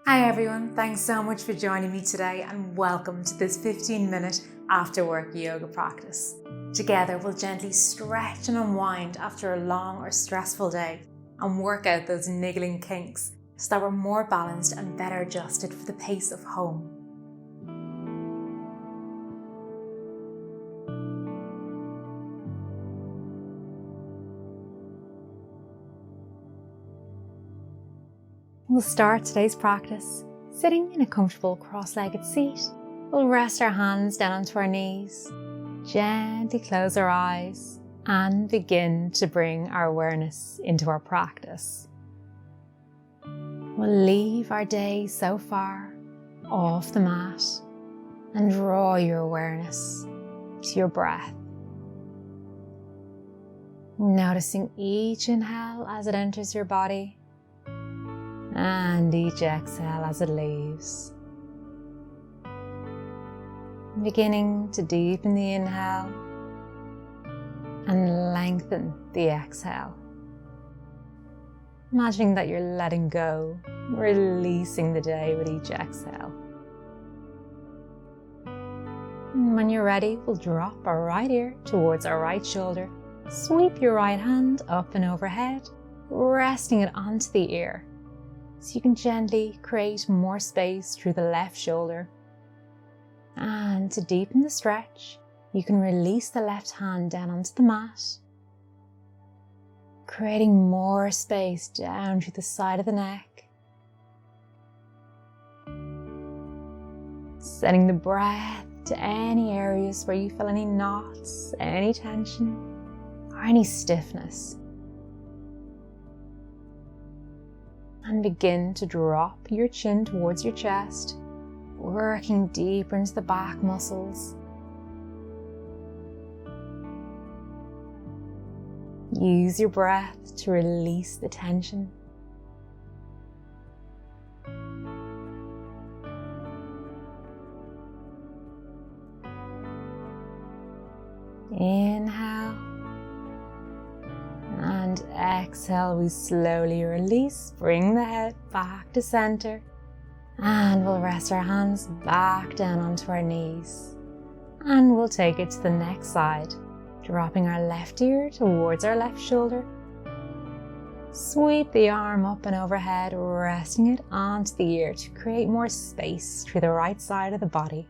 Hi everyone, thanks so much for joining me today and welcome to this 15-minute after work yoga practice. Together we'll gently stretch and unwind after a long or stressful day and work out those niggling kinks so that we're more balanced and better adjusted for the pace of home. We'll start today's practice sitting in a comfortable cross-legged seat. We'll rest our hands down onto our knees, gently close our eyes and begin to bring our awareness into our practice. We'll leave our day so far off the mat and draw your awareness to your breath. Noticing each inhale as it enters your body and each exhale as it leaves. Beginning to deepen the inhale and lengthen the exhale. Imagining that you're letting go, releasing the day with each exhale. And when you're ready, we'll drop our right ear towards our right shoulder. Sweep your right hand up and overhead, resting it onto the ear. So you can gently create more space through the left shoulder. And to deepen the stretch, you can release the left hand down onto the mat, creating more space down to the side of the neck. Sending the breath to any areas where you feel any knots, any tension, or any stiffness. And begin to drop your chin towards your chest, working deeper into the back muscles. Use your breath to release the tension. Inhale. And exhale, we slowly release, bring the head back to center, and we'll rest our hands back down onto our knees. And we'll take it to the next side, dropping our left ear towards our left shoulder. Sweep the arm up and overhead, resting it onto the ear to create more space through the right side of the body.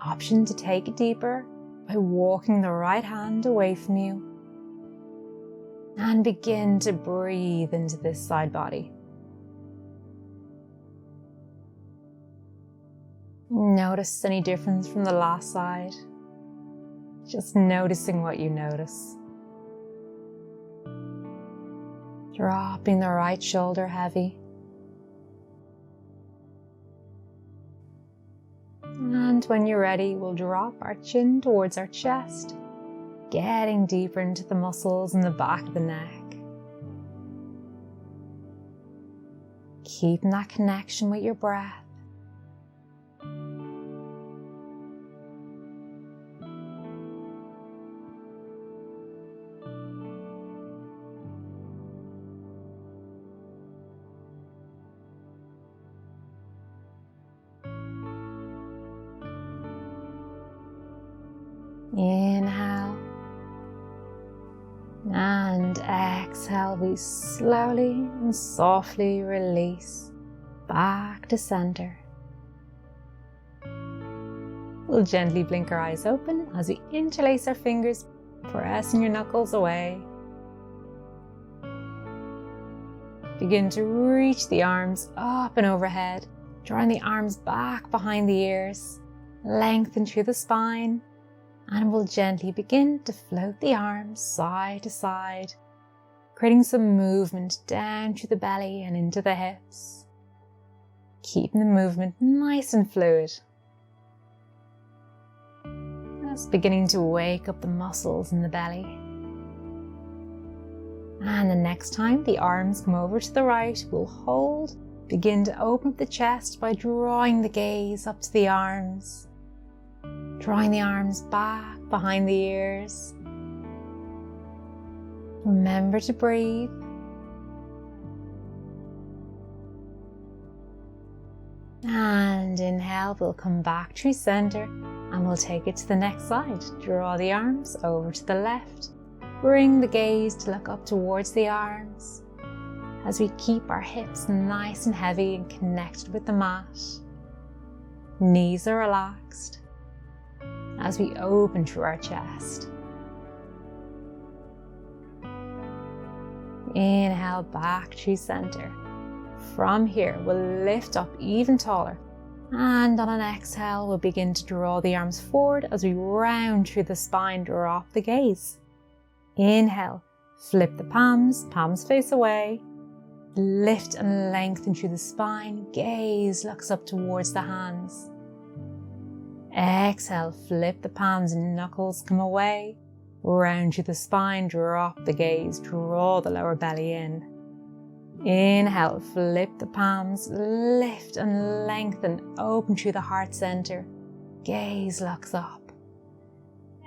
Option to take it deeper by walking the right hand away from you and begin to breathe into this side body. Notice any difference from the last side. Just noticing what you notice. Dropping the right shoulder heavy. And when you're ready, we'll drop our chin towards our chest, getting deeper into the muscles in the back of the neck. Keeping that connection with your breath. Inhale and exhale, we slowly and softly release back to center. We'll gently blink our eyes open as we interlace our fingers, pressing your knuckles away. Begin to reach the arms up and overhead, drawing the arms back behind the ears, lengthen through the spine. And we'll gently begin to float the arms side to side, creating some movement down to the belly and into the hips. Keeping the movement nice and fluid. Just beginning to wake up the muscles in the belly. And the next time the arms come over to the right, we'll hold. Begin to open up the chest by drawing the gaze up to the arms. Drawing the arms back behind the ears. Remember to breathe. And inhale, we'll come back through center and we'll take it to the next side. Draw the arms over to the left. Bring the gaze to look up towards the arms as we keep our hips nice and heavy and connected with the mat. Knees are relaxed as we open through our chest. Inhale back through center. From here, we'll lift up even taller. And on an exhale, we'll begin to draw the arms forward as we round through the spine, drop the gaze. Inhale, flip the palms, palms face away. Lift and lengthen through the spine, gaze looks up towards the hands. Exhale, flip the palms, knuckles come away. Round through the spine, drop the gaze, draw the lower belly in. Inhale, flip the palms, lift and lengthen, open through the heart center. Gaze looks up.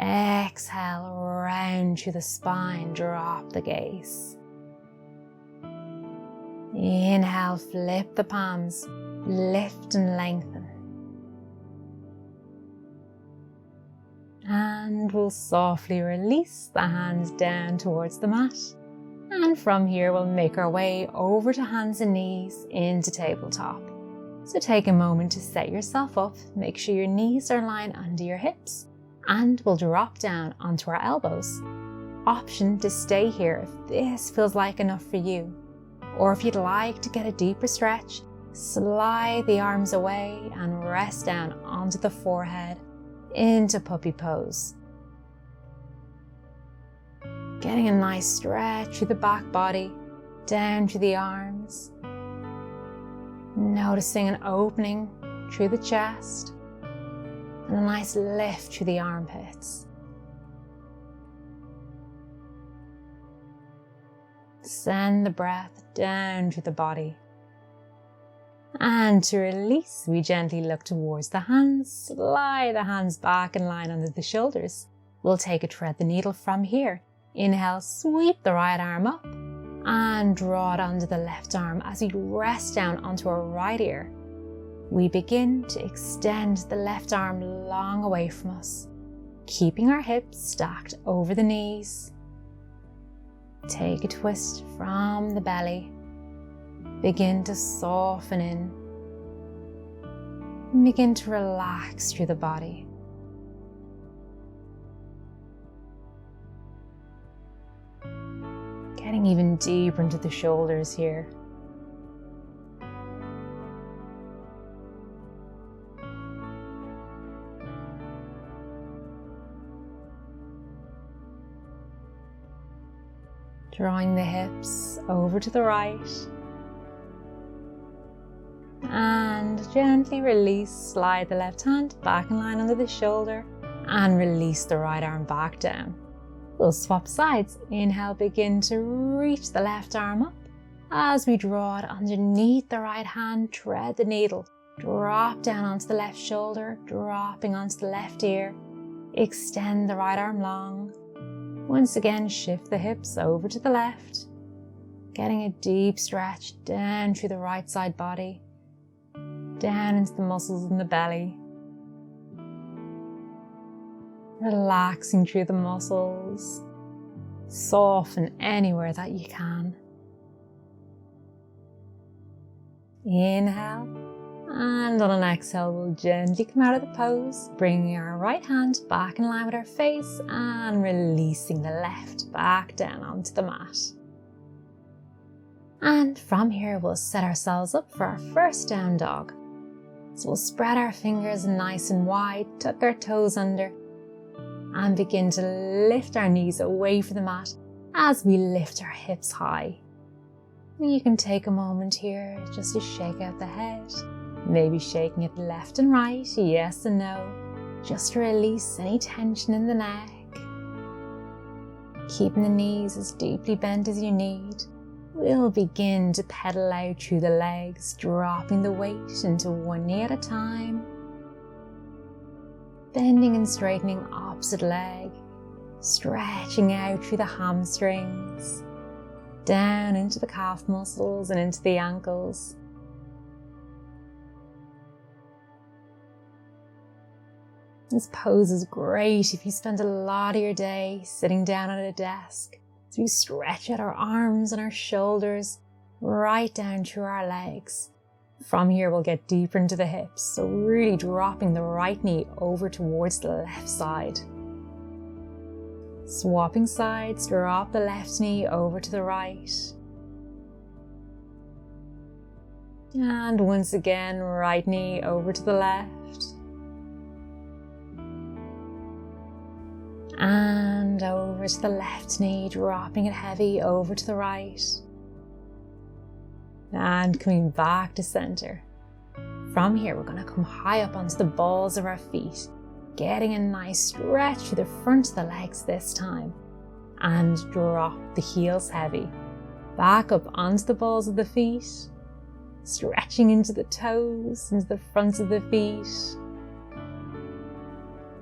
Exhale, round through the spine, drop the gaze. Inhale, flip the palms, lift and lengthen. And we'll softly release the hands down towards the mat. And from here, we'll make our way over to hands and knees into tabletop. So take a moment to set yourself up, make sure your knees are lying under your hips, and we'll drop down onto our elbows. Option to stay here if this feels like enough for you. Or if you'd like to get a deeper stretch, slide the arms away and rest down onto the forehead into puppy pose. Getting a nice stretch through the back body, down through the arms. Noticing an opening through the chest and a nice lift through the armpits. Send the breath down through the body. And to release, we gently look towards the hands, slide the hands back and line under the shoulders. We'll take a thread the needle from here. Inhale, sweep the right arm up and draw it under the left arm as we rest down onto our right ear. We begin to extend the left arm long away from us, keeping our hips stacked over the knees. Take a twist from the belly. Begin to soften in. Begin to relax through the body. Getting even deeper into the shoulders here. Drawing the hips over to the right. And gently release, slide the left hand back in line under the shoulder and release the right arm back down. We'll swap sides. Inhale, begin to reach the left arm up. As we draw it underneath the right hand, thread the needle. Drop down onto the left shoulder, dropping onto the left ear. Extend the right arm long. Once again, shift the hips over to the left. Getting a deep stretch down through the right side body. Down into the muscles in the belly. Relaxing through the muscles. Soften anywhere that you can. Inhale. And on an exhale, we'll gently come out of the pose, bringing our right hand back in line with our face and releasing the left back down onto the mat. And from here, we'll set ourselves up for our first down dog. So we'll spread our fingers nice and wide, tuck our toes under, and begin to lift our knees away from the mat as we lift our hips high. You can take a moment here just to shake out the head, maybe shaking it left and right, yes and no, just to release any tension in the neck. Keeping the knees as deeply bent as you need. We'll begin to pedal out through the legs, dropping the weight into one knee at a time. Bending and straightening opposite leg, stretching out through the hamstrings, down into the calf muscles and into the ankles. This pose is great if you spend a lot of your day sitting down at a desk. So we stretch out our arms and our shoulders right down through our legs. From here, we'll get deeper into the hips, so really dropping the right knee over towards the left side. Swapping sides, drop the left knee over to the right. And once again, right knee over to the left. And over to the left knee, dropping it heavy over to the right. And coming back to center. From here, we're going to come high up onto the balls of our feet, getting a nice stretch through the front of the legs this time. And drop the heels heavy. Back up onto the balls of the feet, stretching into the toes, into the fronts of the feet.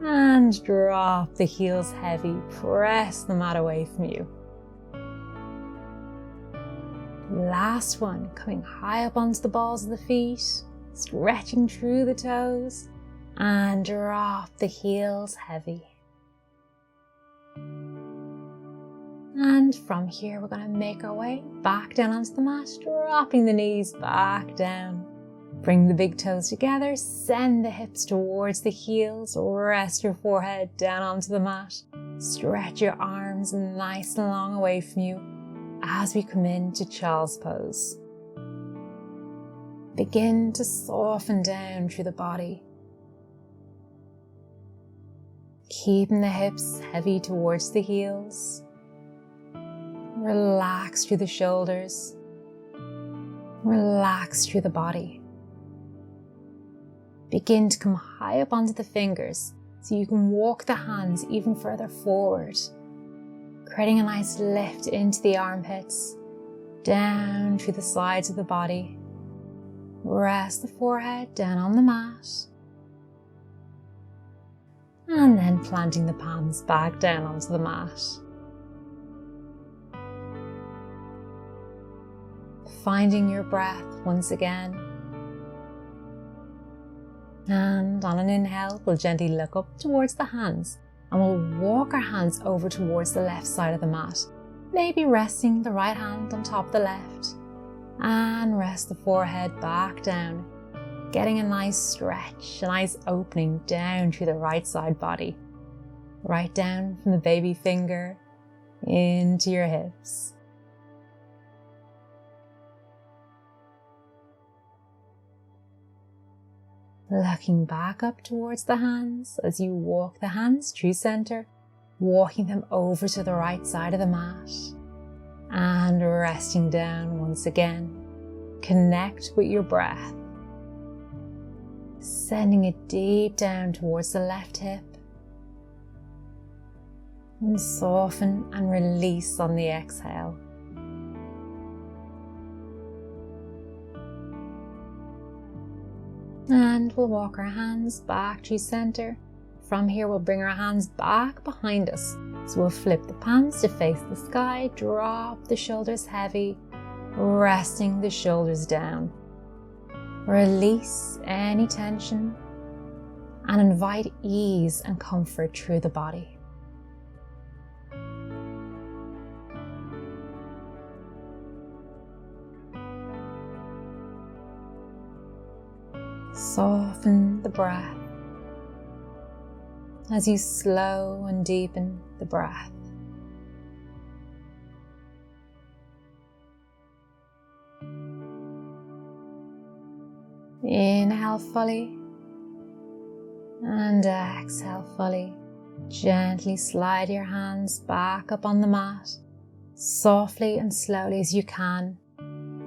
And drop the heels heavy, press the mat away from you. Last one, coming high up onto the balls of the feet, stretching through the toes, and drop the heels heavy. And from here, we're going to make our way back down onto the mat, dropping the knees back down. Bring the big toes together, send the hips towards the heels, rest your forehead down onto the mat. Stretch your arms nice and long away from you as we come into child's pose. Begin to soften down through the body. Keeping the hips heavy towards the heels. Relax through the shoulders. Relax through the body. Begin to come high up onto the fingers so you can walk the hands even further forward, creating a nice lift into the armpits, down through the sides of the body. Rest the forehead down on the mat. And then planting the palms back down onto the mat. Finding your breath once again. And on an inhale, we'll gently look up towards the hands and we'll walk our hands over towards the left side of the mat, maybe resting the right hand on top of the left, and rest the forehead back down, getting a nice stretch, a nice opening down through the right side body, right down from the baby finger into your hips. Looking back up towards the hands as you walk the hands through center, walking them over to the right side of the mat, and resting down once again. Connect with your breath, sending it deep down towards the left hip, and soften and release on the exhale. And we'll walk our hands back to center. From here, we'll bring our hands back behind us. So we'll flip the palms to face the sky, drop the shoulders heavy, resting the shoulders down. Release any tension and invite ease and comfort through the body. Soften the breath as you slow and deepen the breath. Inhale fully and exhale fully. Gently slide your hands back up on the mat. Softly and slowly as you can,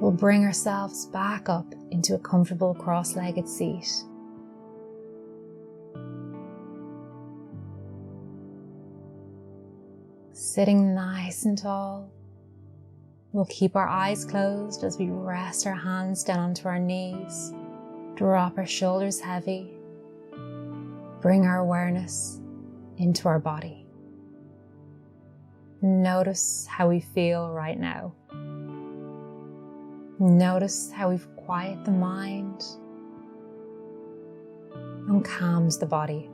we'll bring ourselves back up into a comfortable cross-legged seat. Sitting nice and tall, we'll keep our eyes closed as we rest our hands down onto our knees, drop our shoulders heavy, bring our awareness into our body. Notice how we feel right now. Notice how we've quieted the mind and calms the body.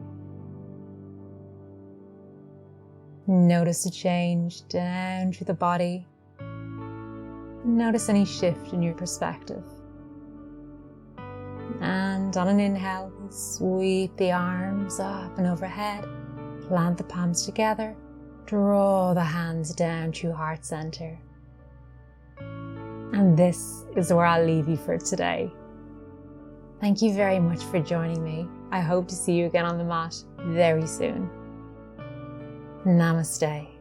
Notice the change down through the body. Notice any shift in your perspective. And on an inhale, sweep the arms up and overhead. Plant the palms together. Draw the hands down to heart center. And this is where I'll leave you for today. Thank you very much for joining me. I hope to see you again on the mat very soon. Namaste.